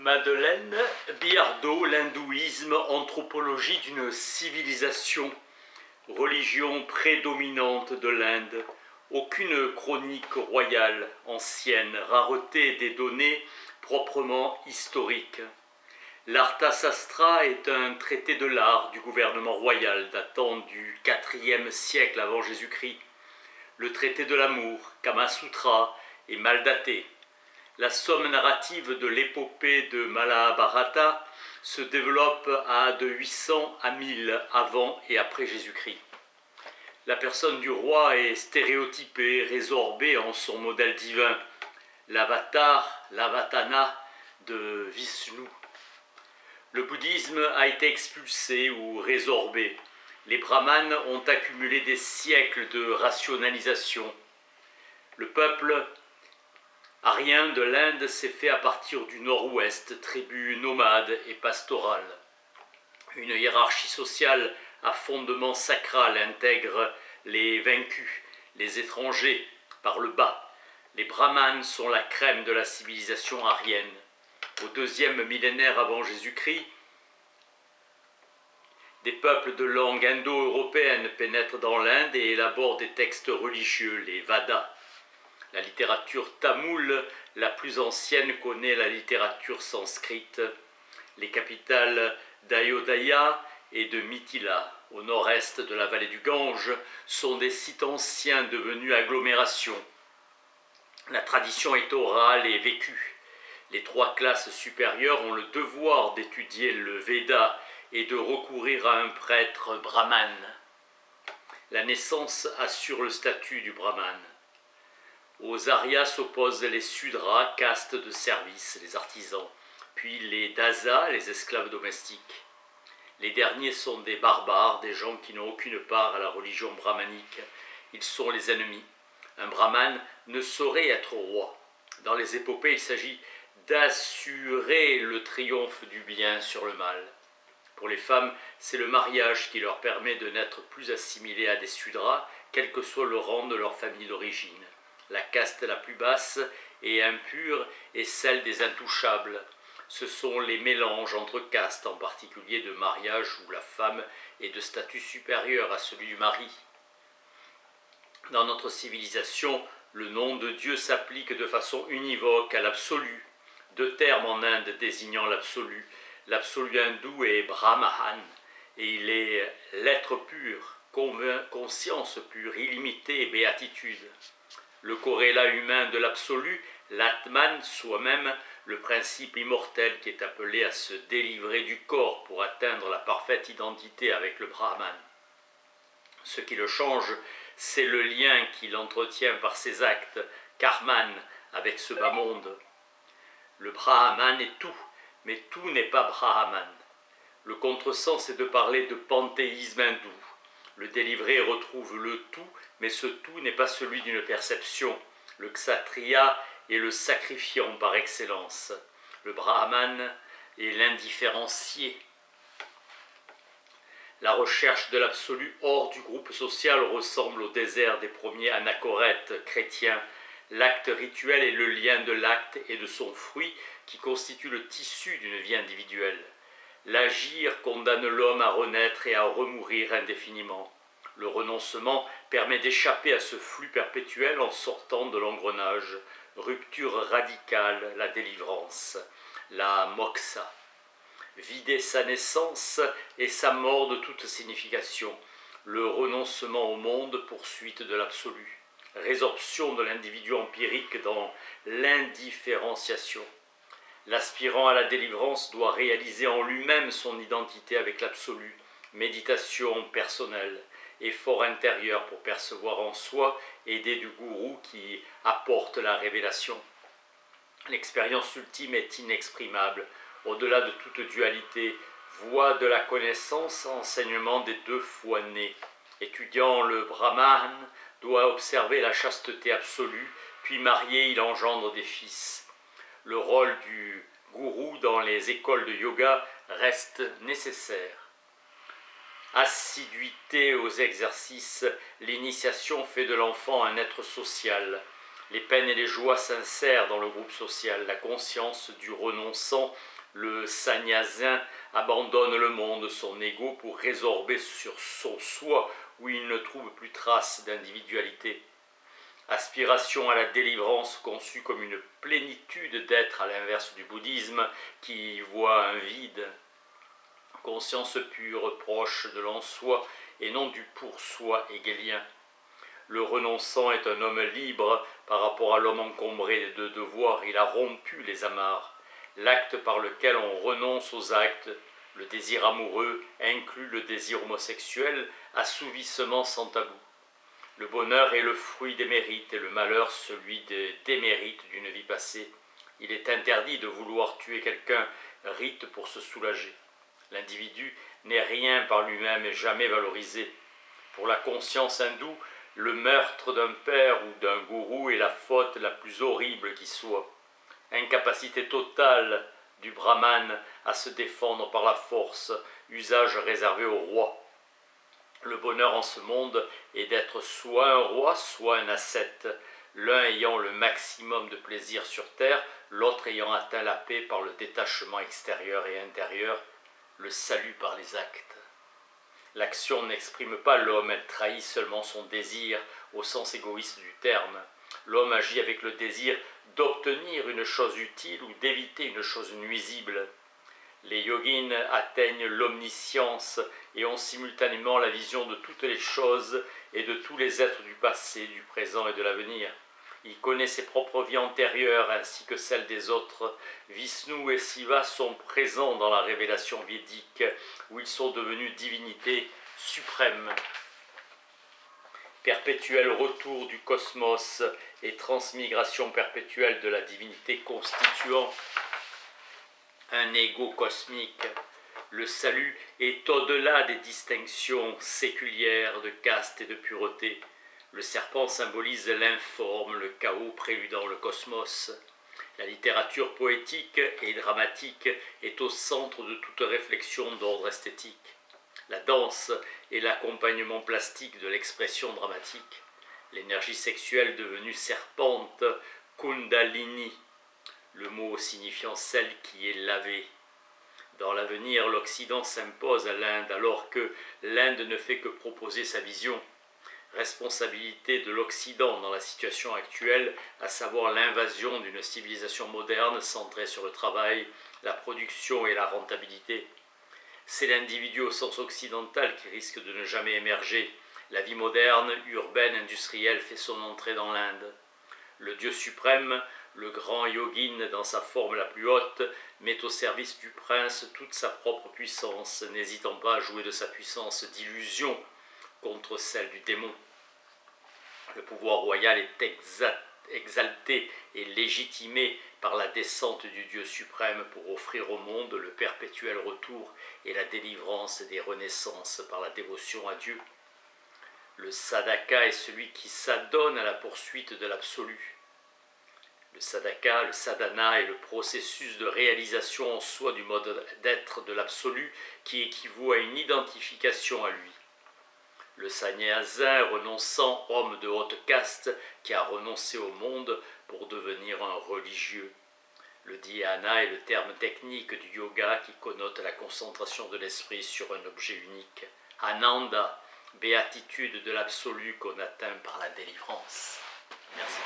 Madeleine Biardot, l'hindouisme, anthropologie d'une civilisation, religion prédominante de l'Inde, aucune chronique royale ancienne, rareté des données proprement historiques. L'Arthasastra est un traité de l'art du gouvernement royal datant du IVe siècle avant Jésus-Christ. Le traité de l'amour, Kama Sutra, est mal daté. La somme narrative de l'épopée de Mahabharata se développe à de 800 à 1000 avant et après Jésus-Christ. La personne du roi est stéréotypée, résorbée en son modèle divin, l'avatar, l'avatana de Vishnu. Le bouddhisme a été expulsé ou résorbé. Les brahmanes ont accumulé des siècles de rationalisation. Le peuple arien de l'Inde s'est fait à partir du nord-ouest, tribu nomade et pastorale. Une hiérarchie sociale à fondement sacral intègre les vaincus, les étrangers, par le bas. Les brahmanes sont la crème de la civilisation aryenne. Au deuxième millénaire avant Jésus-Christ, des peuples de langue indo-européenne pénètrent dans l'Inde et élaborent des textes religieux, les Vadas. La littérature tamoule, la plus ancienne, connaît la littérature sanskrite. Les capitales d'Ayodhya et de Mithila, au nord-est de la vallée du Gange, sont des sites anciens devenus agglomérations. La tradition est orale et vécue. Les trois classes supérieures ont le devoir d'étudier le Veda et de recourir à un prêtre brahmane. La naissance assure le statut du brahmane. Aux Aryas s'opposent les Sudras, caste de service, les artisans, puis les Dasas, les esclaves domestiques. Les derniers sont des barbares, des gens qui n'ont aucune part à la religion brahmanique. Ils sont les ennemis. Un brahmane ne saurait être roi. Dans les épopées, il s'agit d'assurer le triomphe du bien sur le mal. Pour les femmes, c'est le mariage qui leur permet de n'être plus assimilées à des Sudras, quel que soit le rang de leur famille d'origine. La caste la plus basse et impure est celle des intouchables. Ce sont les mélanges entre castes, en particulier de mariage où la femme est de statut supérieur à celui du mari. Dans notre civilisation, le nom de Dieu s'applique de façon univoque à l'absolu. Deux termes en Inde désignant l'absolu. L'absolu hindou est Brahman, et il est l'être pur, conscience pure, illimitée et béatitude. Le corrélat humain de l'absolu, l'Atman, soi-même, le principe immortel qui est appelé à se délivrer du corps pour atteindre la parfaite identité avec le Brahman. Ce qui le change, c'est le lien qu'il entretient par ses actes, Karman, avec ce bas monde. Le Brahman est tout, mais tout n'est pas Brahman. Le contresens est de parler de panthéisme hindou. Le délivré retrouve le tout, mais ce tout n'est pas celui d'une perception. Le Kshatriya est le sacrifiant par excellence. Le Brahman est l'indifférencié. La recherche de l'absolu hors du groupe social ressemble au désert des premiers anachorètes chrétiens. L'acte rituel est le lien de l'acte et de son fruit qui constitue le tissu d'une vie individuelle. L'agir condamne l'homme à renaître et à remourir indéfiniment. Le renoncement permet d'échapper à ce flux perpétuel en sortant de l'engrenage. Rupture radicale, la délivrance, la moksha. Vider sa naissance et sa mort de toute signification. Le renoncement au monde, poursuite de l'absolu. Résorption de l'individu empirique dans l'indifférenciation. L'aspirant à la délivrance doit réaliser en lui-même son identité avec l'absolu, méditation personnelle, effort intérieur pour percevoir en soi, aidé du gourou qui apporte la révélation. L'expérience ultime est inexprimable, au-delà de toute dualité, voie de la connaissance, enseignement des deux fois nés. Étudiant le Brahman doit observer la chasteté absolue, puis marié, il engendre des fils. Le rôle du gourou dans les écoles de yoga reste nécessaire. Assiduité aux exercices, l'initiation fait de l'enfant un être social. les peines et les joies s'insèrent dans le groupe social. La conscience du renonçant, le sannyasin, abandonne le monde, son ego, pour résorber sur son soi où il ne trouve plus trace d'individualité. Aspiration à la délivrance conçue comme une plénitude d'être à l'inverse du bouddhisme qui y voit un vide. Conscience pure, proche de l'en-soi et non du pour-soi hegelien. Le renonçant est un homme libre par rapport à l'homme encombré de devoirs. Il a rompu les amarres. L'acte par lequel on renonce aux actes, le désir amoureux, inclut le désir homosexuel, assouvissement sans tabou. Le bonheur est le fruit des mérites et le malheur celui des démérites d'une vie passée. Il est interdit de vouloir tuer quelqu'un, rite pour se soulager. L'individu n'est rien par lui-même et jamais valorisé. Pour la conscience hindoue, le meurtre d'un père ou d'un gourou est la faute la plus horrible qui soit. Incapacité totale du brahmane à se défendre par la force, usage réservé au roi. Le bonheur en ce monde est d'être soit un roi, soit un ascète, l'un ayant le maximum de plaisir sur terre, l'autre ayant atteint la paix par le détachement extérieur et intérieur, le salut par les actes. L'action n'exprime pas l'homme, elle trahit seulement son désir au sens égoïste du terme. L'homme agit avec le désir d'obtenir une chose utile ou d'éviter une chose nuisible. Les yogins atteignent l'omniscience et ont simultanément la vision de toutes les choses et de tous les êtres du passé, du présent et de l'avenir. Il connaît ses propres vies antérieures ainsi que celles des autres. Vishnu et Shiva sont présents dans la révélation védique où ils sont devenus divinités suprêmes. Perpétuel retour du cosmos et transmigration perpétuelle de la divinité constituant un ego cosmique. Le salut est au-delà des distinctions séculières de caste et de pureté. Le serpent symbolise l'informe, le chaos préludant le cosmos. La littérature poétique et dramatique est au centre de toute réflexion d'ordre esthétique. La danse est l'accompagnement plastique de l'expression dramatique. L'énergie sexuelle devenue serpente, Kundalini, le mot signifiant celle qui est lavée. Dans l'avenir, l'Occident s'impose à l'Inde alors que l'Inde ne fait que proposer sa vision. Responsabilité de l'Occident dans la situation actuelle, à savoir l'invasion d'une civilisation moderne centrée sur le travail, la production et la rentabilité. C'est l'individu au sens occidental qui risque de ne jamais émerger. La vie moderne, urbaine, industrielle fait son entrée dans l'Inde. Le Dieu suprême, le grand yogin dans sa forme la plus haute, met au service du prince toute sa propre puissance, n'hésitant pas à jouer de sa puissance d'illusion contre celle du démon. Le pouvoir royal est exalté et légitimé par la descente du Dieu suprême pour offrir au monde le perpétuel retour et la délivrance des renaissances par la dévotion à Dieu. Le sadhaka est celui qui s'adonne à la poursuite de l'absolu. Le sadhaka, le sadhana est le processus de réalisation en soi du mode d'être de l'absolu qui équivaut à une identification à lui. Le sannyasin, renonçant, homme de haute caste, qui a renoncé au monde pour devenir un religieux. Le dhyana est le terme technique du yoga qui connote la concentration de l'esprit sur un objet unique. Ananda, béatitude de l'absolu qu'on atteint par la délivrance. Merci.